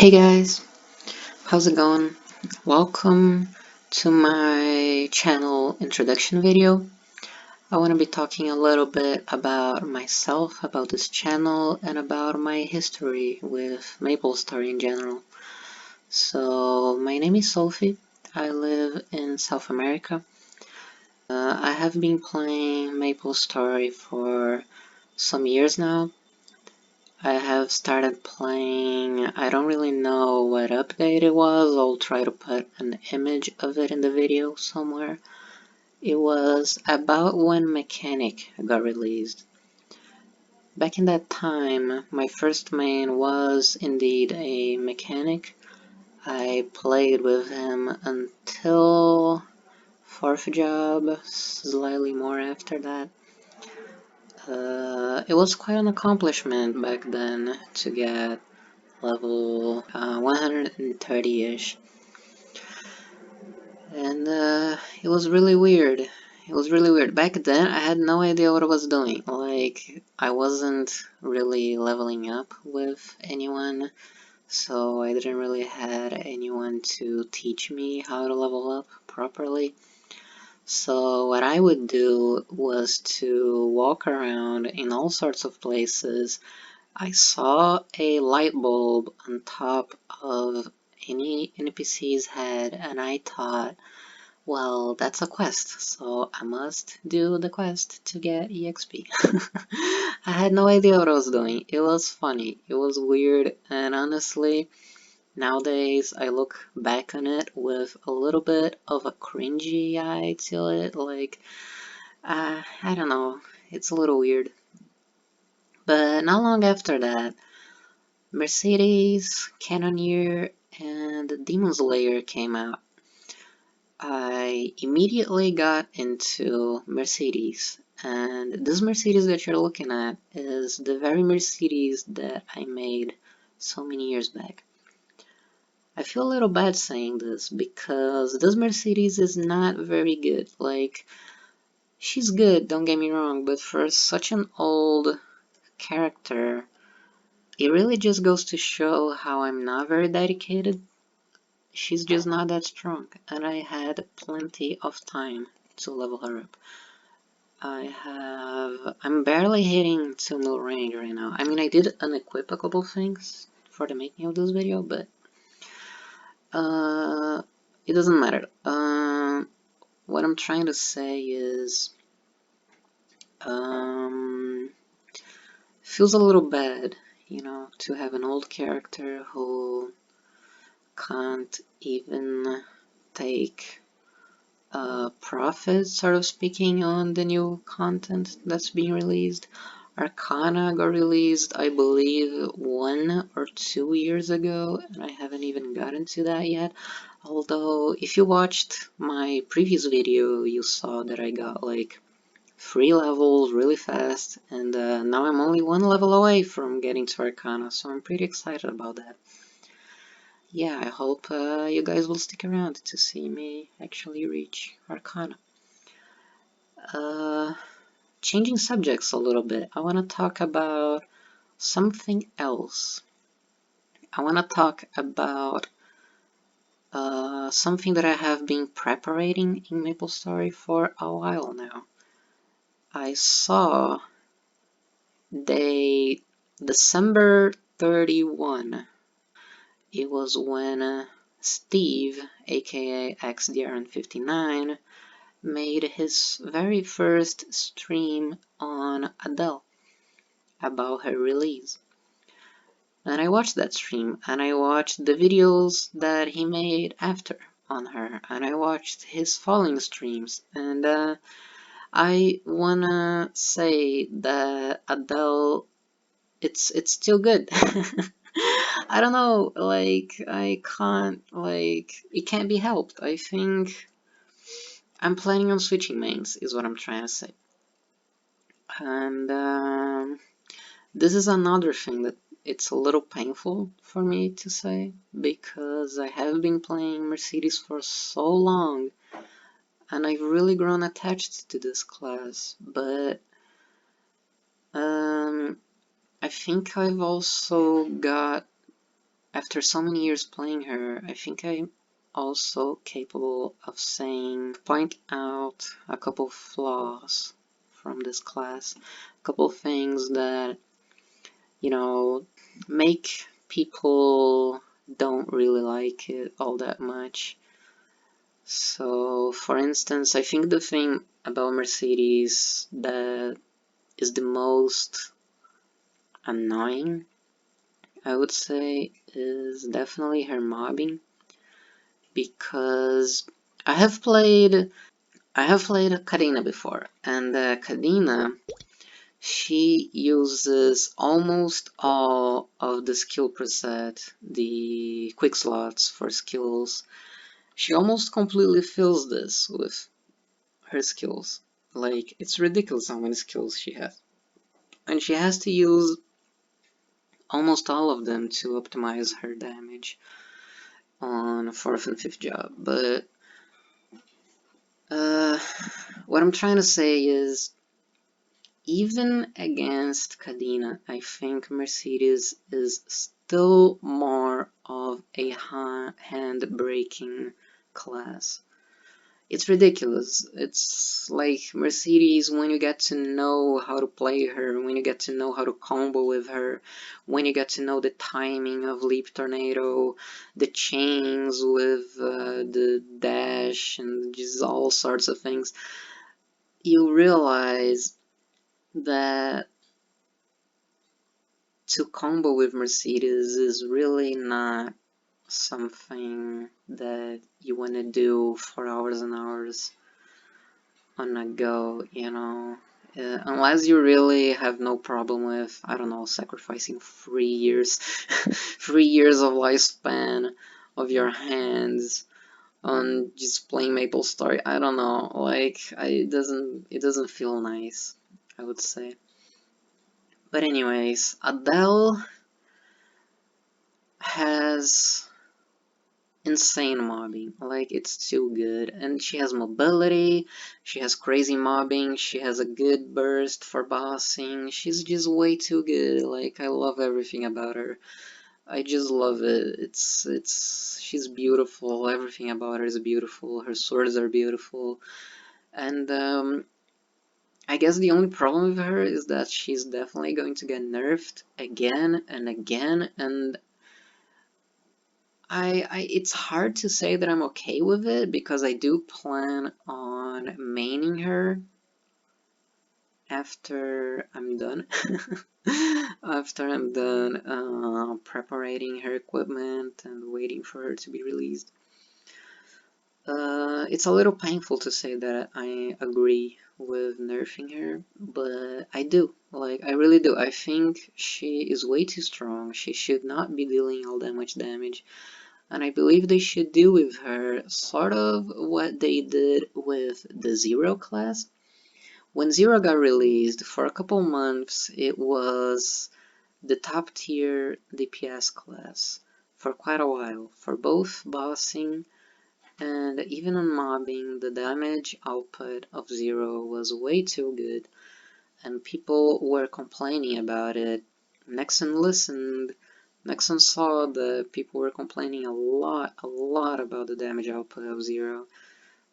Hey guys, how's it going? Welcome to my channel introduction video. I want to be talking a little bit about myself, about this channel, and about my history with MapleStory in general. So, my name is Sophie. I live in South America. I have been playing MapleStory for some years now. I have started playing, I don't really know what update it was, I'll try to put an image of it in the video somewhere. It was about when Mechanic got released. Back in that time, my first main was indeed a Mechanic. I played with him until 4th job, slightly more after that. It was quite an accomplishment back then to get level 130-ish, and it was really weird. It was really weird. Back then, I had no idea what I was doing. Like, I wasn't really leveling up with anyone, so I didn't really had anyone to teach me how to level up properly. So what I would do was to walk around in all sorts of places. I saw a light bulb on top of any NPC's head, and I thought, well, that's a quest, so I must do the quest to get EXP. I had no idea what I was doing. It was funny, it was weird, and honestly, nowadays I look back on it with a little bit of a cringy eye to it, like, I don't know, it's a little weird. But not long after that, Mercedes, Cannoneer, and Demon Slayer came out. I immediately got into Mercedes, and this Mercedes that you're looking at is the very Mercedes that I made so many years back. I feel a little bad saying this because this Mercedes is not very good. Like, she's good, don't get me wrong, but for such an old character, it really just goes to show how I'm not very dedicated. She's just not that strong, and I had plenty of time to level her up. I'm barely hitting 2 mil range right now. I mean, I did unequip a couple things for the making of this video, but uh, it doesn't matter. What I'm trying to say is, um, feels a little bad, you know, to have an old character who can't even take profit, sort of speaking, on the new content that's being released. Arcana got released, I believe, 1 or 2 years ago, and I haven't even gotten to that yet. Although, if you watched my previous video, you saw that I got like 3 levels really fast, and now I'm only 1 level away from getting to Arcana, so I'm pretty excited about that. Yeah, I hope you guys will stick around to see me actually reach Arcana. Uh, Changing subjects a little bit, I want to talk about something else. I want to talk about something that I have been preparing in MapleStory for a while now. I saw they December 31. It was when Steve, aka XDRN59, made his very first stream on Adele about her release. And I watched that stream, and I watched the videos that he made after on her, and I watched his following streams, and I wanna say that Adele, it's still good. I don't know, like, I can't, like, it can't be helped. I think I'm planning on switching mains, is what I'm trying to say. And this is another thing that it's a little painful for me to say, because I have been playing Mercedes for so long, and I've really grown attached to this class, but I think I've also got after so many years playing her, I think I'm also capable of point out a couple flaws from this class, a couple things that, you know, make people don't really like it all that much. So, for instance, I think the thing about Mercedes that is the most annoying, I would say, is definitely her mobbing, because I have played Karina before, and Karina, she uses almost all of the skill preset, the quick slots for skills. She almost completely fills this with her skills. Like, it's ridiculous how many skills she has. And she has to use almost all of them to optimize her damage on 4th and 5th job. But uh, what I'm trying to say is, even against Cadena, I think Mercedes is still more of a hand-breaking class. It's ridiculous. It's like Mercedes, when you get to know how to play her, when you get to know how to combo with her, when you get to know the timing of Leap Tornado, the chains with the dash, and just all sorts of things, you realize that to combo with Mercedes is really not something that you want to do for hours and hours on a go, you know. Unless you really have no problem with, I don't know, sacrificing 3 years, 3 years of lifespan of your hands on just playing Maple Story. I don't know, like, it doesn't feel nice, I would say. But anyways, Adele has insane mobbing. Like, it's too good. And she has mobility, she has crazy mobbing, she has a good burst for bossing. She's just way too good. Like, I love everything about her. I just love it. She's beautiful. Everything about her is beautiful. Her swords are beautiful. And I guess the only problem with her is that she's definitely going to get nerfed again and again, and it's hard to say that I'm okay with it, because I do plan on maining her after I'm done. After I'm done preparing her equipment and waiting for her to be released. It's a little painful to say that I agree with nerfing her, but I do. Like, I really do. I think she is way too strong. She should not be dealing all that much damage. And I believe they should do with her sort of what they did with the Zero class. When Zero got released, for a couple months, it was the top tier DPS class for quite a while. For both bossing and even on mobbing, the damage output of Zero was way too good, and people were complaining about it. Nexon listened. Nexon saw that people were complaining a lot about the damage output of Zero.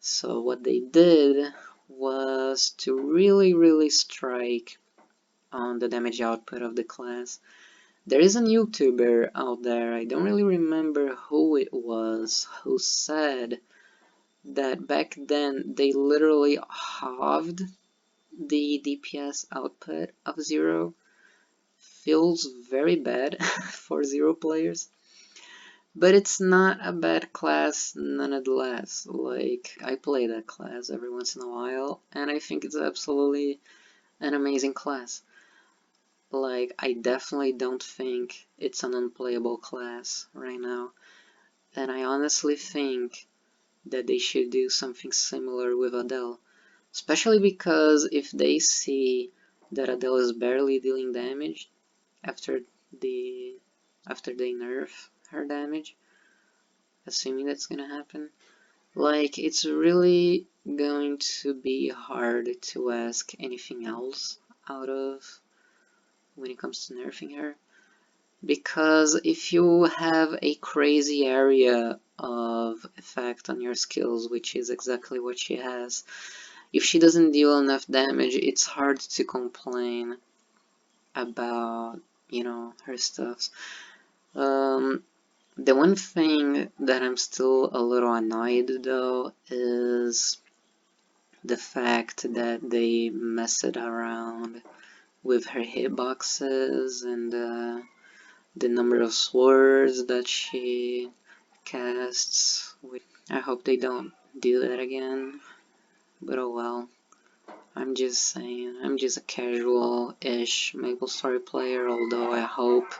So what they did was to really strike on the damage output of the class. There is a YouTuber out there, I don't really remember who it was, who said that back then they literally halved the DPS output of Zero. Feels very bad for Zero players, but it's not a bad class nonetheless. Like, I play that class every once in a while, and I think it's absolutely an amazing class. Like, I definitely don't think it's an unplayable class right now, and I honestly think that they should do something similar with Adele. Especially because if they see that Adele is barely dealing damage after the after they nerf her damage, assuming that's gonna happen, like, it's really going to be hard to ask anything else out of when it comes to nerfing her. Because if you have a crazy area of effect on your skills, which is exactly what she has, if she doesn't deal enough damage, it's hard to complain about, you know, her stuffs. The one thing that I'm still a little annoyed though is the fact that they messed around with her hitboxes and the number of swords that she casts. I hope they don't do that again, but oh well. I'm just saying, I'm just a casual-ish MapleStory player, although I hope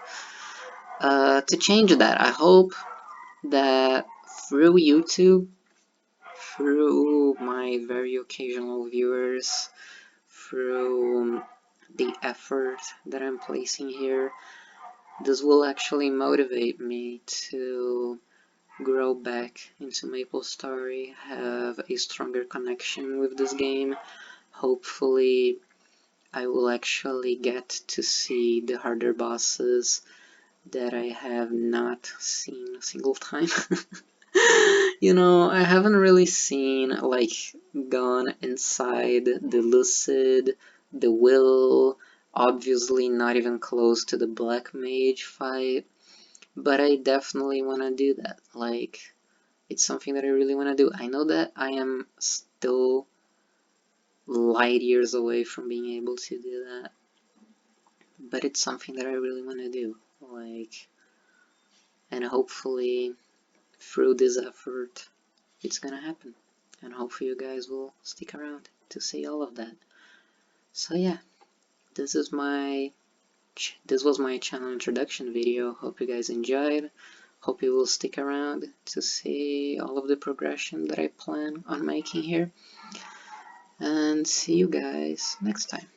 to change that. I hope that through YouTube, through my very occasional viewers, through the effort that I'm placing here, this will actually motivate me to grow back into MapleStory, have a stronger connection with this game. Hopefully, I will actually get to see the harder bosses that I have not seen a single time. You know, I haven't really seen, like, gone inside the Lucid, the Will, obviously not even close to the Black Mage fight, but I definitely want to do that. Like, it's something that I really want to do. I know that I am still light years away from being able to do that, but it's something that I really want to do. Like, and hopefully through this effort, it's gonna happen. And hopefully you guys will stick around to see all of that. So yeah, this is this was my channel introduction video. Hope you guys enjoyed. Hope you will stick around to see all of the progression that I plan on making here. And see you guys next time.